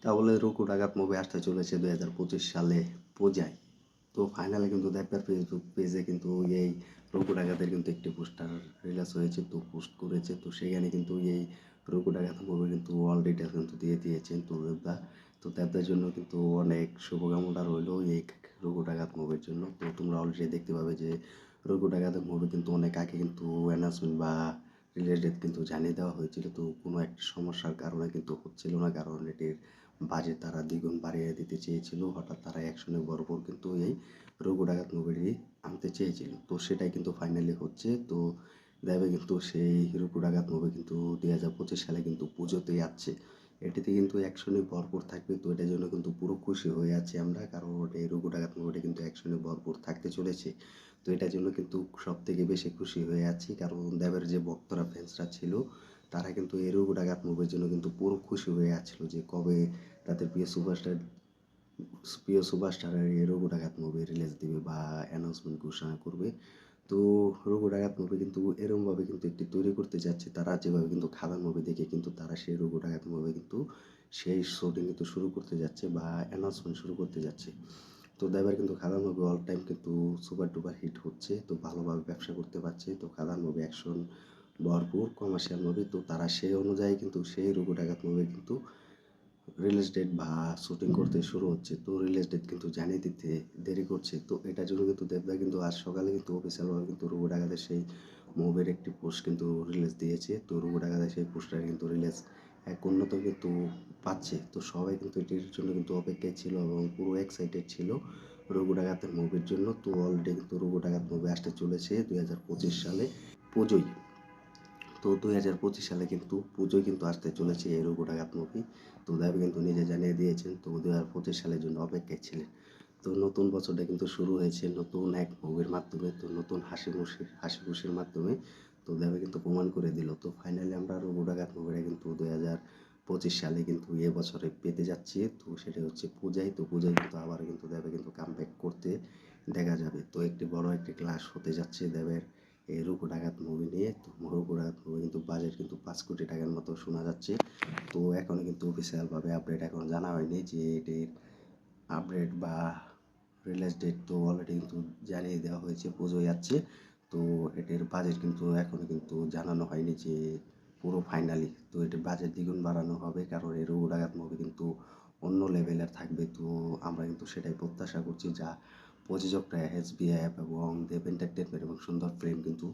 তাহলে রুকু ডাকাত মুভি আসতে চলেছে 2025 সালে পূজায়। তো ফাইনালি কিন্তু দেবদার ফেসবুক পেজে কিন্তু এই রুকু ডাকাতের কিন্তু একটি পোস্টার রিলিজ হয়েছে, তো পোস্ট করেছে। তো সেখানে কিন্তু এই রুকু ডাকাত মুভি কিন্তু অল ডিটেলস কিন্তু দিয়ে দিয়েছেন তো দেবদা। তো দেবদার জন্য কিন্তু অনেক শুভকামনা রইলো এই রুকু ডাকাত মুভির জন্য। তো তোমরা অলরেডি দেখতে পাবে যে রুকু ডাকাতের মুভি কিন্তু অনেক আগে কিন্তু অ্যানাউন্সমেন্ট বা রিলিজ ডেট কিন্তু জানিয়ে দেওয়া হয়েছিল। তো কোনো একটা সমস্যার কারণে কিন্তু হচ্ছিল না, কারণ এটির বাজেট তারা দ্বিগুণ বাড়িয়ে দিতে চেয়েছিল। হঠাৎ তারা অ্যাকশনে ভরপুর কিন্তু এই রঘু ডাকাত মুভিটি আনতে চেয়েছিল, তো সেটাই কিন্তু ফাইনালি হচ্ছে। তো দেবে কিন্তু সেই রঘু ডাকাত মুভি কিন্তু 2025 সালে কিন্তু পুজোতেই আসছে। এটিতে কিন্তু অ্যাকশনে ভরপুর থাকবে, তো এটার জন্য কিন্তু পুরো খুশি হয়ে আছি আমরা, কারণ এই রঘু ডাকাত মুভিটি কিন্তু অ্যাকশনে ভরপুর থাকতে চলেছে। তো এটার জন্য কিন্তু সব থেকে বেশি খুশি হয়ে আছি, কারণ দেবের যে ভক্তরা ফ্যান্সরা ছিল তারা কিন্তু এই রঘু ডাকাত মুভির জন্য কিন্তু পুরো খুশি হয়ে আছিল যে কবে তাদের প্রিয় সুপারস্টারের এই রঘু ডাকাত মুভি রিলিজ দিবে বা অ্যানাউন্সমেন্ট ঘোষণা করবে। তো রঘু ডাকাত মুভি কিন্তু এরকমভাবে কিন্তু একটি তৈরি করতে যাচ্ছে তারা, যেভাবে কিন্তু খাদান মুভি দেখে কিন্তু তারা সেই রঘু ডাকাত মুভি কিন্তু সেই শুটিং কিন্তু শুরু করতে যাচ্ছে বা অ্যানাউন্সমেন্ট শুরু করতে যাচ্ছে। তো দেবের কিন্তু খাদান মুভি অল টাইম কিন্তু সুপার ডুপার হিট হচ্ছে, তো ভালোভাবে ব্যবসা করতে পারছে। তো খাদান মুভি অ্যাকশন ভরপুর কমার্শিয়াল মুভি, তো তারা সেই অনুযায়ী কিন্তু সেই রঘু ডাকাত মুভি কিন্তু রিলিজ ডেট বা শুটিং করতে শুরু হচ্ছে। তো রিলিজ ডেট কিন্তু জানিয়ে দিতে দেরি করছে। তো এটার জন্য কিন্তু দেবদা কিন্তু আজ সকালে কিন্তু অফিসিয়ালভাবে কিন্তু রঘু ডাকাতের সেই মুভির একটি পোস্ট কিন্তু রিলিজ দিয়েছে। তো রঘু ডাকাতের সেই পোস্টার কিন্তু রিলিজ এক উন্নত কিন্তু পাচ্ছে। তো সবাই কিন্তু এটির জন্য কিন্তু অপেক্ষায় ছিল এবং পুরো এক্সাইটেড ছিল রঘু ডাকাতের মুভির জন্য। তো অলরেডি কিন্তু রঘু ডাকাত মুভি আসতে চলেছে 2025 সালে পুজোয়। তো 2025 সালে কিন্তু পুজোয় কিন্তু আসতে চলেছে এই রঘু ডাকাত মুভি। তো দেব কিন্তু নিজে জানিয়ে দিয়েছেন, তো 2025 সালের জন্য অপেক্ষায় ছিলেন। তো নতুন বছরটা কিন্তু শুরু হয়েছে নতুন এক মুভির মাধ্যমে, তো নতুন হাসি খুশির মাধ্যমে। তো দেবে কিন্তু প্রমাণ করে দিল। তো ফাইনালি আমরা রঘু ডাকাত মুভিটা কিন্তু 2025 সালে কিন্তু এ বছরে পেতে যাচ্ছি। তো সেটা হচ্ছে পূজায়। তো পূজায় কিন্তু আবার কিন্তু দেবে কিন্তু কামব্যাক করতে দেখা যাবে। তো একটি বড় একটি ক্লাস হতে যাচ্ছে দেবের এই রঘু ডাকাত মুভি নিয়ে। তো রঘু ডাকাত মুভি কিন্তু বাজেট কিন্তু 5 কোটি টাকার মতো শোনা যাচ্ছে। তো এখনও কিন্তু অফিসিয়ালভাবে আপডেট এখন জানা হয়নি যে এটির আপডেট বা রিলিজ ডেট তো অলরেডি কিন্তু জানিয়ে দেওয়া হয়েছে পুজোয় যাচ্ছে। তো এটির বাজেট কিন্তু এখনও কিন্তু জানানো হয়নি যে পুরো ফাইনালি। তো এটির বাজেট দ্বিগুণ বাড়ানো হবে, কারণ এই রঘু ডাকাত মুভি কিন্তু অন্য লেভেলের থাকবে। তো আমরা কিন্তু সেটাই প্রত্যাশা করছি, যা প্রযোজকরা এসবিএফ এবং দেব এন্টারটেনমেন্ট এবং সুন্দর ফিল্ম কিন্তু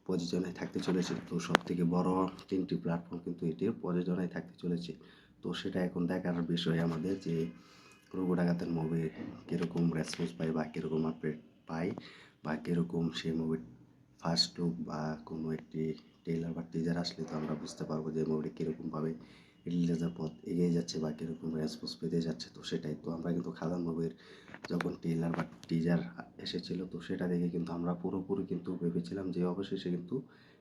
প্রযোজনায় থাকতে চলেছে। তো সব থেকে বড় 3টি প্ল্যাটফর্ম কিন্তু এটির প্রযোজনায় থাকতে চলেছে। তো সেটা এখন দেখার বিষয় আমাদের যে রঘু ডাকাতের মুভি কীরকম রেসপন্স পায় বা কীরকম আপডেট পায় বা কীরকম সেই মুভির ফার্স্ট লুক বা কোনো একটি ট্রেলার বা টিজার আসলে তো আমরা বুঝতে পারবো যে মুভিটি কীরকমভাবে রিলিজের পথ এগিয়ে যাচ্ছে বা কীরকম রেসপন্স পেতে যাচ্ছে। তো সেটাই তো আমরা কিন্তু খাদান মুভির যখন ট্রেলার বা টিজার এসেছিলো তো সেটা দেখে কিন্তু আমরা পুরোপুরি কিন্তু ভেবেছিলাম যে অবশেষে কিন্তু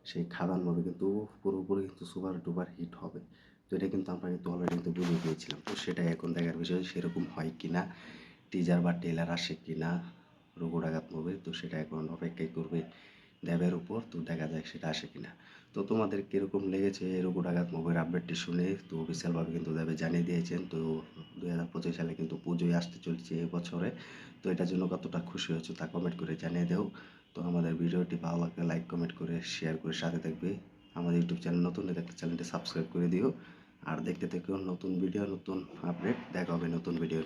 সেই খাদান মুভি কিন্তু পুরোপুরি কিন্তু সুপার ডুপার হিট হবে। তো এটা কিন্তু আমরা কিন্তু অলরেডি কিন্তু বুঝে গিয়েছিলাম। তো সেটাই এখন দেখার বিষয় সেরকম হয় কি না, টিজার বা ট্রেলার আসে কি না রঘু ডাকাত মুভির। তো সেটা এখন অপেক্ষাই করবে দেবের উপর। তো দেখা যাক সেটা আসে কিনা। তো তোমাদের কীরকম লেগেছে রঘু ডাকাত মুভির আপডেটটি শুনে? তো অফিসিয়ালভাবে কিন্তু দেবে জানিয়ে দিয়েছেন। তো 2025 সালে কিন্তু পুজোয় আসতে চলছে এবছরে। তো এটার জন্য কতটা খুশি হয়েছো তা কমেন্ট করে জানিয়ে দাও। তো আমাদের ভিডিওটি ভালো লাগলে লাইক কমেন্ট করে শেয়ার করে সাথে থাকবে। আমাদের ইউটিউব চ্যানেল নতুন দেখতে চ্যানেলটি সাবস্ক্রাইব করে দিও। আর দেখতে থেকো নতুন ভিডিও নতুন আপডেট। দেখা হবে নতুন ভিডিও।